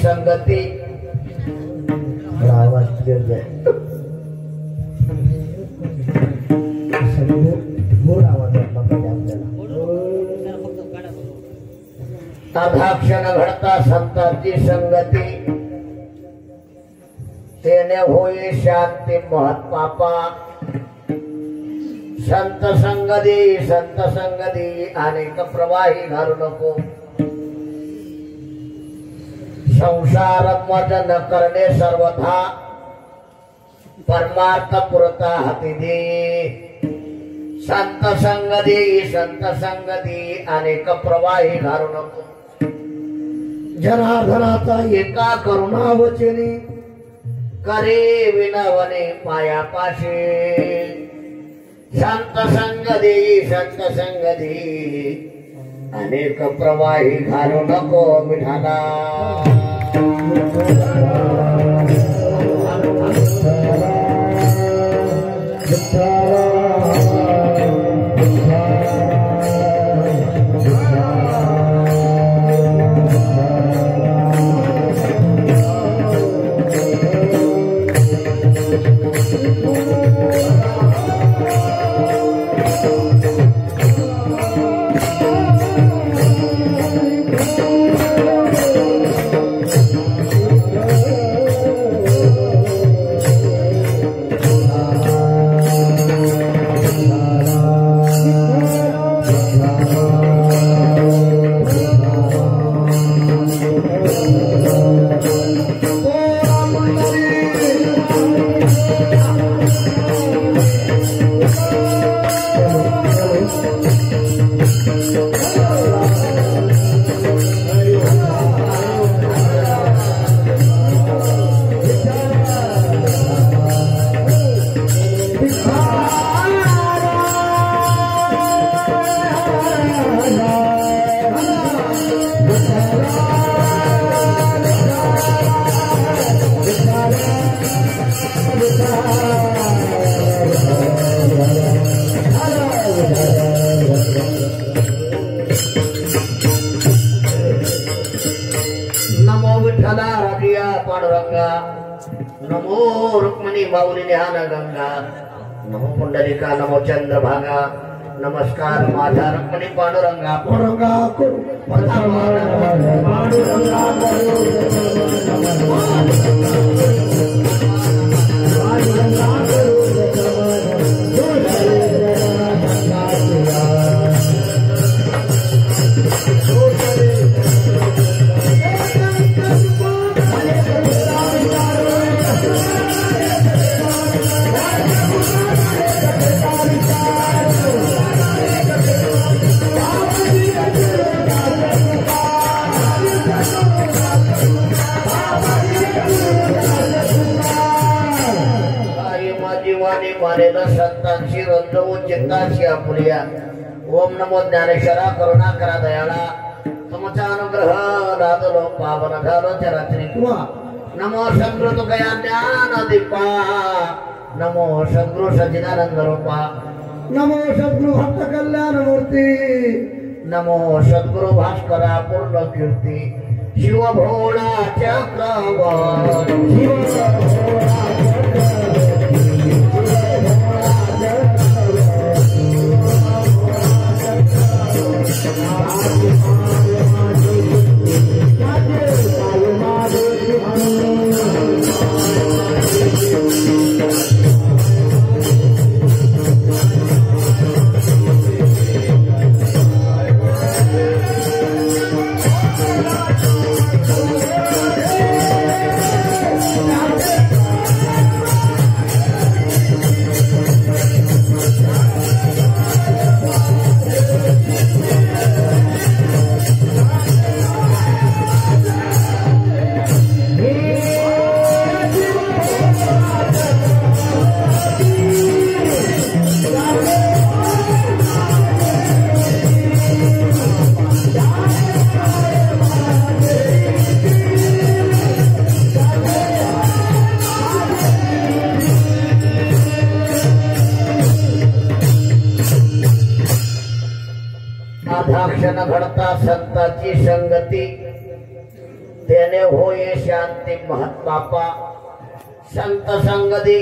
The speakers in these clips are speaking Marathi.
संगती घोर आवाज अधाक्षण घडता संतांची संगती तेने होई शांती महत्पापा संत संगती अनेक प्रवाही घालू नको संसार मज न करणे सर्वथा परमार्थ पुरता हाती दे संत संगती अनेक प्रवाही घालू नको जनार्दनाचा एका करुणा वचनी करे विनवणे पायापाशी संत संगती अनेक प्रवाही घालू नको विठाला नमो रुक्मिणी बाहुली ध्यान गंगा नमो पुंडलिका नमो चंद्रभागा नमस्कार माझा रुक्मिणी पांडुरंगा पांडुरंगा करू संतांची रंजवू चित्ताची आपुलिया ओम नमो ज्ञानेश्वरा करुणा करा दयाळा तुमचा अनुग्रह लादलो पावन झालो चराचरी तुवा नमो संगृत गया ज्ञान दीपा नमो संगृ सचिदानंद रूपा नमो सद्गुरु भक्त कल्याण मूर्ती नमो सद्गुरु भास्करा पूर्ण कीर्ती शिव भोळा चक्रवर्ती घडता संतांची संगती तेने होय शांती महत्पापा संत संगती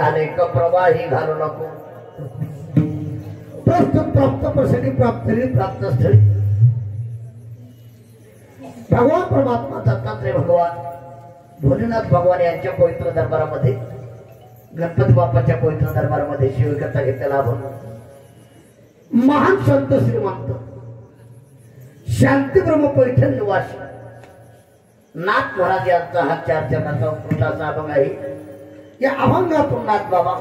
अनेक प्रवाही घालू नको प्राप्त प्रसंगी प्राप्त स्थळी भगवान परमात्मा दत्तात्रय भगवान भोलेनाथ भगवान यांच्या पवित्र दरबारामध्ये गणपती बाप्पाच्या पवित्र दरबारामध्ये शिवकथा घेतलेला आपण महान संत श्रीमंत शांती ब्रह्म पैठण निवासी नाथ महाराज यांचा हा 4 चरणाचा उत्कृष्टाचा अभंग आहे. या अभंगातून नाथ बाबा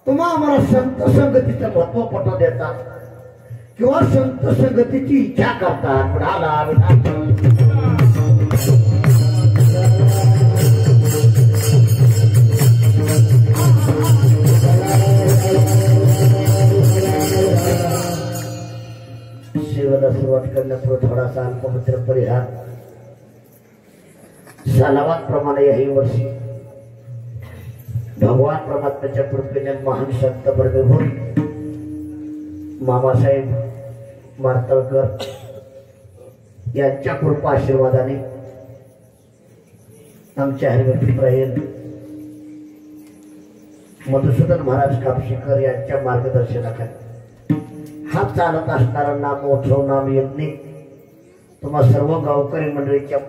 तुम्हा आम्हाला संत संगतीचं महत्व पटवून देतात किंवा संत संगतीची इच्छा करतात. सेवेला सुरुवात करण्यापूर्वी थोडासा अल्पमित्र परिहार. सालावांप्रमाणे याही वर्षी भगवान परमात्म्याच्या कृपेने महान संत वर्गभूर मामासाहेब मार्तळकर यांच्या कृपा आशीर्वादाने आमच्या हरिभक्तीप्रायण मधुसूदन महाराज कापशीकर यांच्या मार्गदर्शनाखाली हा चालत असणारा नामोत्सव नाम यज्ञ तुम्हा सर्व गावकरी मंडळीच्या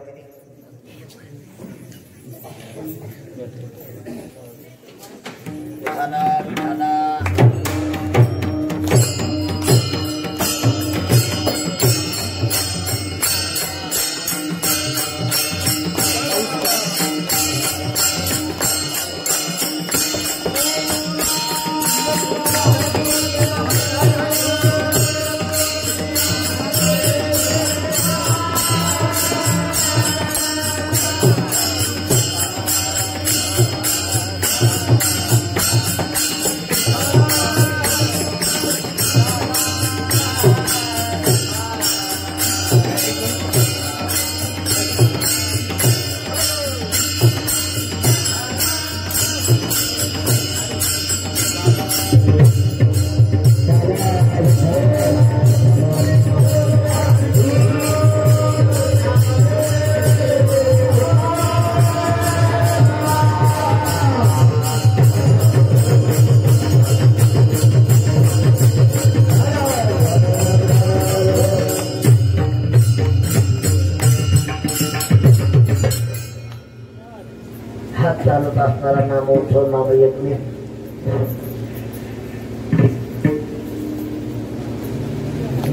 चालत असणारा नामोत्सव नामयज्ञ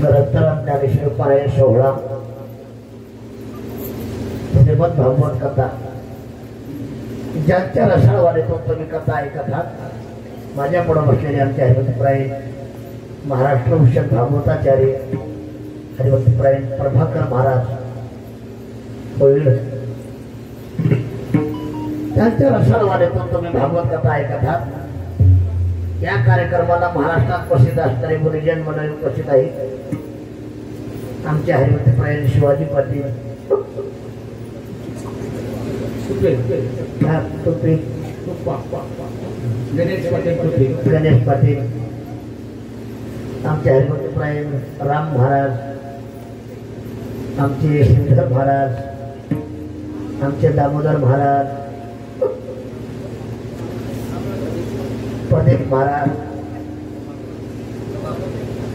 ग्रंथराज ज्ञानेश्वर पारायण सोहळा श्रीमद भागवत कथा ज्यांच्या रसाळवाडीतून तुम्ही कथा ऐकत आहात माझ्या पुढे बसलेले आमचे हरिभक्तीप्रायण महाराष्ट्रभूषण भागवताचार्य हरिभक्तीप्रायण प्रभाकर महाराज होईल त्यांच्या रसाळवाडीतून तुम्ही भागवत कथा ऐकत आहात. या कार्यक्रमाला महाराष्ट्रात प्रसिद्ध असणारे गुरुजन मंडळी उपस्थित आहेत. आमचे हरिभक्तीप्रायण शिवाजी पाटील गणेश पाटील आमचे हरिभक्तीप्रायण राम महाराज आमचे श्रीधर महाराज आमचे दामोदर महाराज प्रदीप महाराज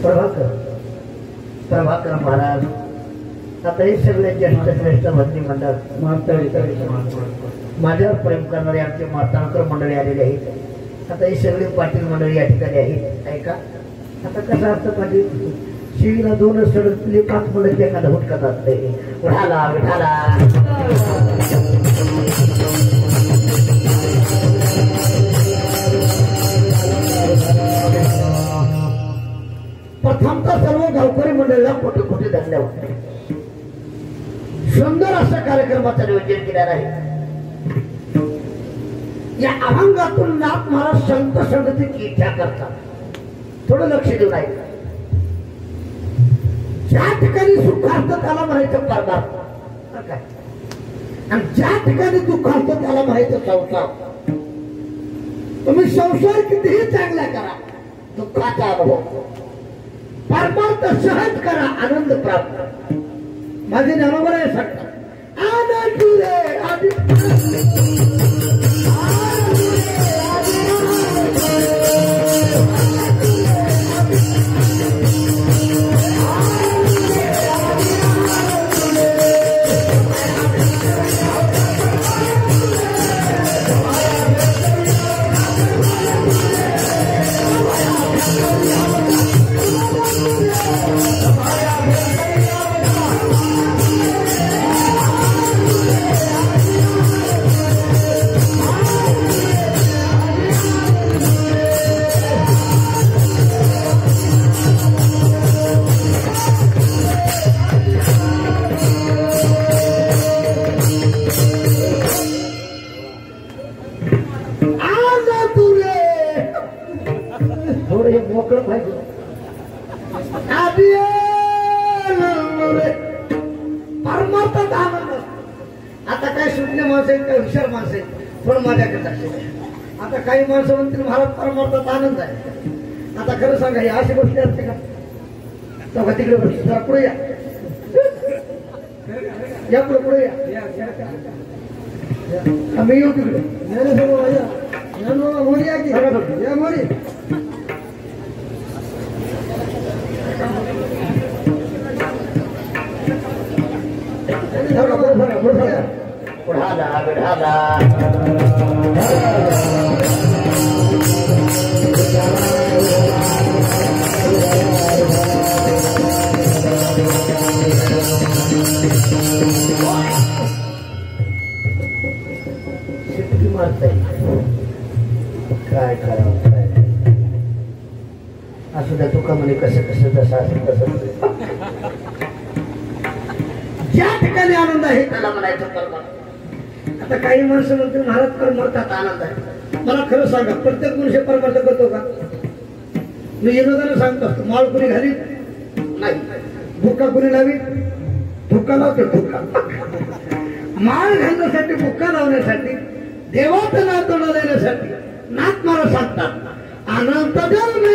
प्रभाकर महाराज आता हे सगळे ज्येष्ठ श्रेष्ठ भक्ती मंडळ माझ्यावर प्रेम करणारे आमचे मार्तळकर मंडळी आलेले आहेत. आता ही सगळी पाटील मंडळी या ठिकाणी आहेत. ऐका आता कसं असतं पाटील शिवीला 2 सडकले 5 मुलं एखादा हुटकत असते उठाला विठाला. प्रथमतः सर्व गावकरी मंडळीला कोटी कोटी धन्यवाद. सुंदर अशा कार्यक्रमाचं नियोजन केलेलं आहे. या अभंगातून नाथ महाराज संत संगतीची इच्छा करतात. थोडं लक्ष देऊन ऐका. ज्या ठिकाणी सुखार्थ त्याला म्हणायचं परमार्थ काय आणि ज्या ठिकाणी दुःखार्थ त्याला म्हणायचं संसार. तुम्ही संसार कितीही चांगला करा दुःखाचा अनुभव परमार्थ सहज करा आनंद प्राप्त. माझे ज्ञानोबा आहे सांगतात आनंद रे आधी मोकळं पाहिजे परमार्थात आनंद. आता काय शून्य माणसं आहेत काय हुशार माणसं आहेत पण माझ्याकडे आता काही माणसं म्हणतील महाराज परमार्थात आनंद आहे. आता खरं सांगा ही अशी गोष्टी असते का तेव्हा तिकडे जरा पुढे या पुढे या आम्ही येऊ तिकडे मोडी या की या मोडी बुढ़ाला बुढ़ाला शिट्टी मारता काय करावं काय असू द्या तुका म्हणे कसं कसं जसं असेल तसं ज्या ठिकाणी आनंद आहे त्याला म्हणायचं परमार्थ. आता काही माणसं म्हणतील महाराज परमार्थात आनंद आहे. मला खरं सांगा प्रत्येक मनुष्य परमार्थ करतो का? मी विनोदाने सांगतो असतो माळ कुणी घाली नाही भुक्का कुणी लावी भुक्का लावतो भुक्का माळ घालण्यासाठी भुक्का लावण्यासाठी देवाचं नाव तोंड देण्यासाठी नाथ मला सांगतात अनंत जन्मी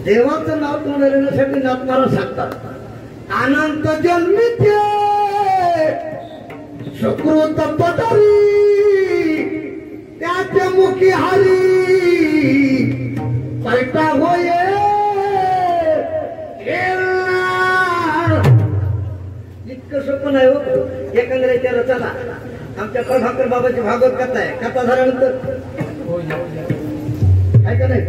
देवाचं नाव तोंड देण्यासाठी नाथ महाराज सांगतात अनंत जन्मीचे सुकृत पदरी त्याचे मुखी हरी पैटा होय इतकं सोपं नाही हो. एकांग्रेच्या रचाला आमच्या प्रभाकर बाबाची भागवत कथा आहे. कथा झाल्यानंतर आहे का नाही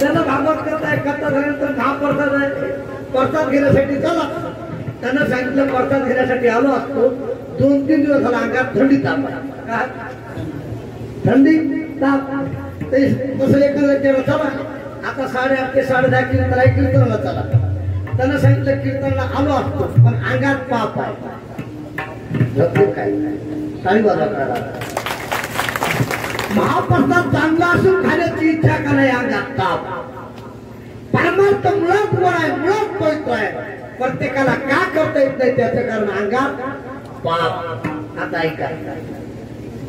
त्यांना भागवत कथा आहे. कथा झाल्यानंतर हा प्रसाद आहे. प्रसाद घेण्यासाठी चला त्यांना सांगितलं प्रसाद घेण्यासाठी आलो असतो. 2-3 दिवस झाला अंगात थंडी ताप का थंडी ताप तसं एखाद्या चला आता 8:30 ते 10:30 कीर्तन आहे कीर्तनाला चला. त्यांना सांगितलं कीर्तनाला आलो असतो पण अंगात पाप आहे काय काही बाजू करा. महाप्रसाद चांगला असून खाण्याची इच्छा का नाही अंगात ताप. परमार्थ मुळात गोड आहे मुळात पवित्र आहे प्रत्येकाला का करता येत नाही त्याचं कारण अंगात पाप. आता ऐका,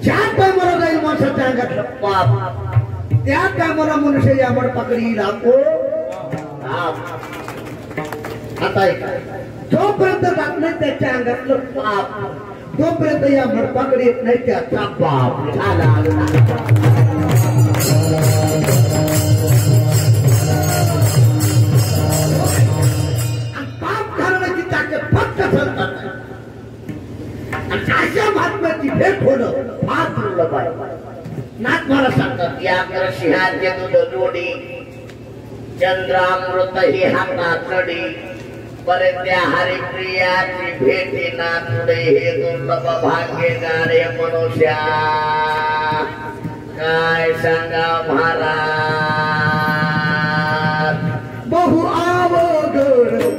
ज्या टायमाला जाईल माणसाच्या अंगातलं पाप त्या टायमाला मनुष्य यामड पकडी लागतो. आता ऐका, जोपर्यंत जात नाही त्याच्या अंगातलं पाप तोपर्यंत या मडपाकडे येत नाही त्याचा पाप झाला. पाप घालण्याची ताकद फक्त संतांना. अशा महात्म्याची भेट होणं फार दुर्लभ आहे. नाथ मला सांगतात, या कर सिंहाचे दूध जोडी चंद्रामृत ही हाताचडी परत्या हरिप्रियाची भेटी नाथुडे हे दुर्लभ भाग्य गाडे मनुष्या. काय सांगा महाराज, बहु अवघड आहे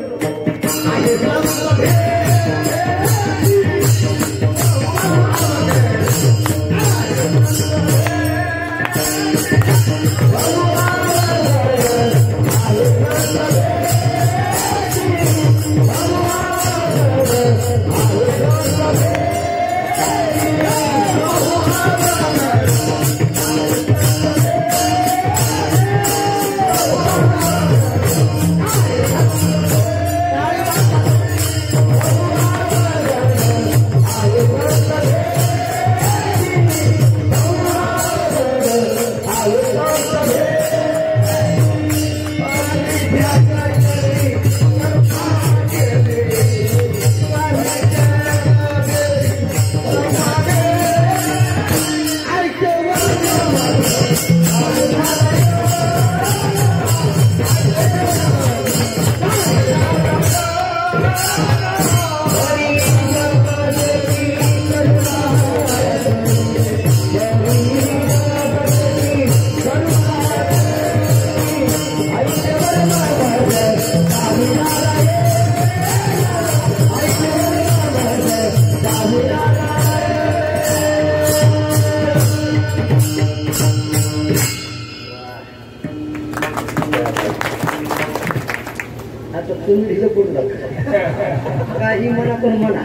काही म्हणा पण म्हणा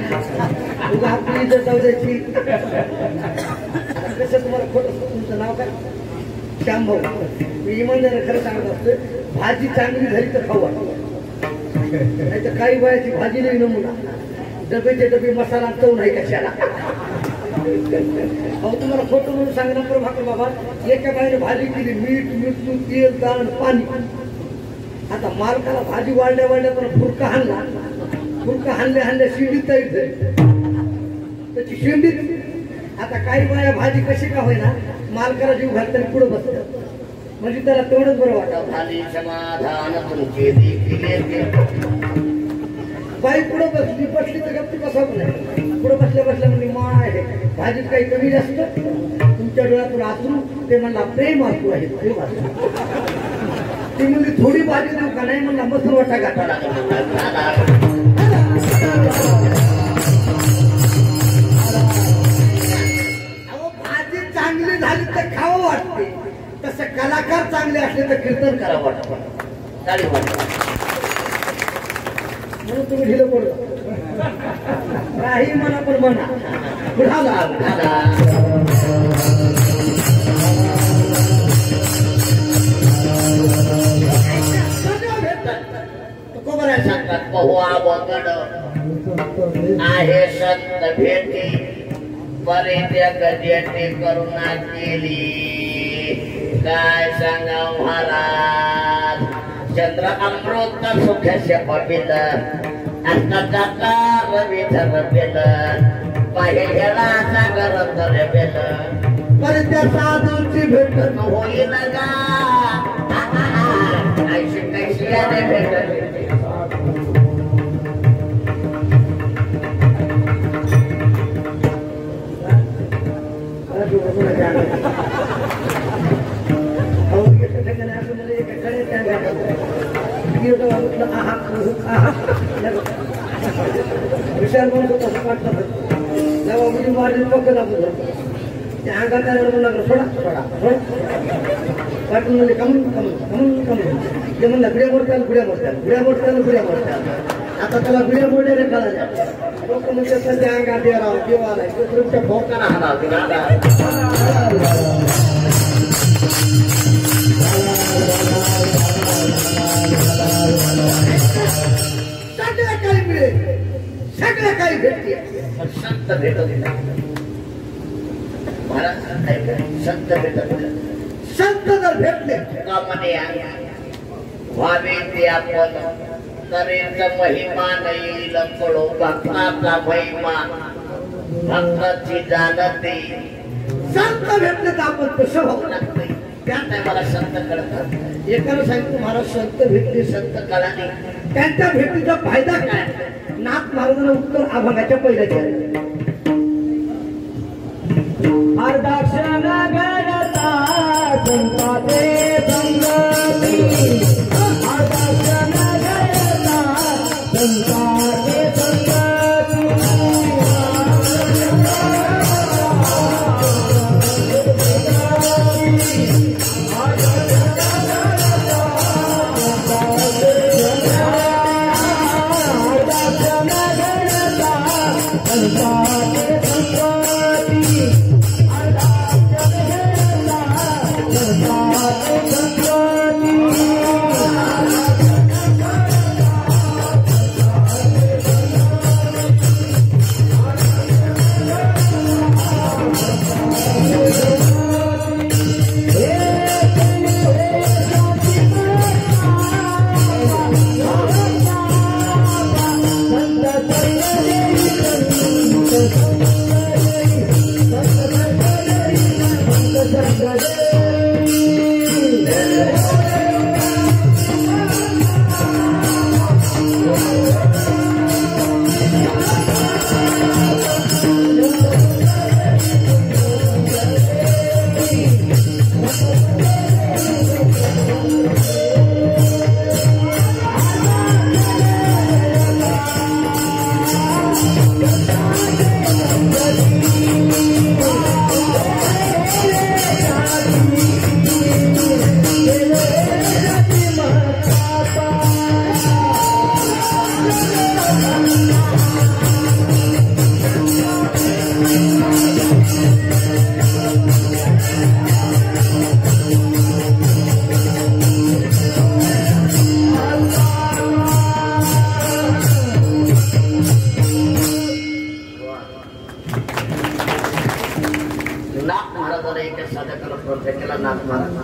तुझं आपली इज्जत जाऊ द्यायची. कसं तुम्हाला खोटं, तुमचं नाव काय? श्याम भाऊ. मी इमानदार खरं सांगत असतो, भाजी चांगली झाली तर खाऊ नाही तर काही वयाची भाजी नाही नमुना. डबेचे डबे मसाला चव नाही कशाला. अहो तुम्हाला खोटं म्हणून सांगणार तर भाकर बाबा, एका बाईने भाजी केली, मीठ मिरची तेल दाण पाणी. आता मालकाला भाजी वाढल्या वाढल्या पण फुरका हाणला, फुरका हाणल्या शिंडीत तयार झाली त्याची शिंडीत. आता काही बाया भाजी कशी का होईना मालकाला जीव घालताना पुढे बसतात, म्हणजे त्याला तेवढंच बरं वाटतं. झाली समाधान तुमचे देखील. बाई पुढे बसली तर गप्पी बसावं नाही. पुढे बसल्या म्हणजे माय भाजीत काही कमी जास्त तुमच्या डोळ्यातून आसरू, ते म्हणला प्रेम आसरू आहे, प्रेम आसरू. ती म्हणजे थोडी भाजी देऊ का नाही म्हणला मसूर वाटा गाठा. अहो भाजी चांगली झाली तर खावं वाटते, तसं कलाकार चांगले असले तर कीर्तन करावं वाटतं. म्हणून तुम्ही ढिलं पडलं. काही म्हणा पण म्हणा बुढाला सांगतात बहुआ बगड आहे संत भेटी बरे त्या गजेटी करुणा केली. काय सांगा महाराज, चंद्र अमृत सुख्यास्य पबिल आता रविधर बेल पाहिला सागर तर बेल पर त्या साधूची भेट होईल का ऐशी कैशी भेट. विशाल म्हणून कसं वाटतं जेव्हा मुली मारली पक्क लागतो त्या अंगात सोडा सोडा वाटून म्हणजे कमून कमून कमून कमून ते म्हणलं गुड्या मोडत्याल गुड्या मोडत्याल गुड्या मोडत्याल गुड्या मोडत्याल. आता त्याला बिड्या मोड्याने कळाल्या लोक म्हणजे सध्या अंगात राहू किंवा तुमच्या भोकाना सगळं काही मिळेल सगळं काही भेटते संत भेटत महाराज संत भेटत संत जर भेटले कामने व्हावे ते आपण तरेच महिमा नाही लपडो भक्ताचा महिमा भक्ताची जाणते संत भेटले तर आपण कसं होऊ लागते त्या टायमाला संत कळतात एकाला सांगितलं महाराज संत भेटले संत कळाले त्यांच्या भेटीचा फायदा काय नाथ महाराजांना उत्तर अभंगाच्या पहिल्याच्या अर्धाक्षण घडता संताचे संगती अर्धाक्षण घडता संताचे संगती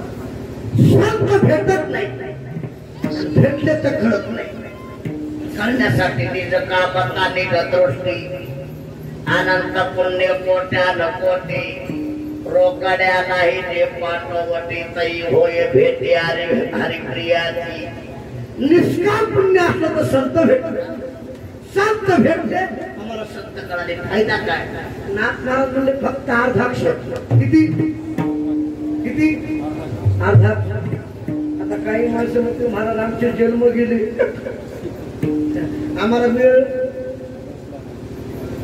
संत भेटत नाही भेटले तर कळत नाही करण्यासाठी निज कामता निज दृष्टी अनंत पुण्य कोट्यान कोटी रोकड्या नाही जे पाठवटी तई होय भेटे हरिप्रियाची निष्काम पुण्य असलं तर संत भेटत संत भेटले आम्हाला संत कळाले फायदा काय नाथ महाराज म्हणले फक्त अर्धाक्षर किती किती अर्धाक्षर आता काही माणसं म्हणते महाराज आमचे जन्म गेले आम्हाला वेळ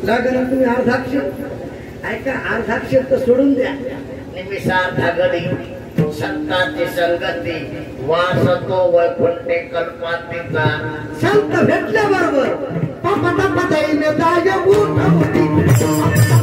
लागेल तुम्ही अर्धाक्षर ऐका अर्धाक्षर तर सोडून द्या निमिषार्धा घडी संतांची संगती वासतो वैकुंठे कल्पातीचा संत भेटल्याबरोबर पपटा पटाईने दाय उठ होती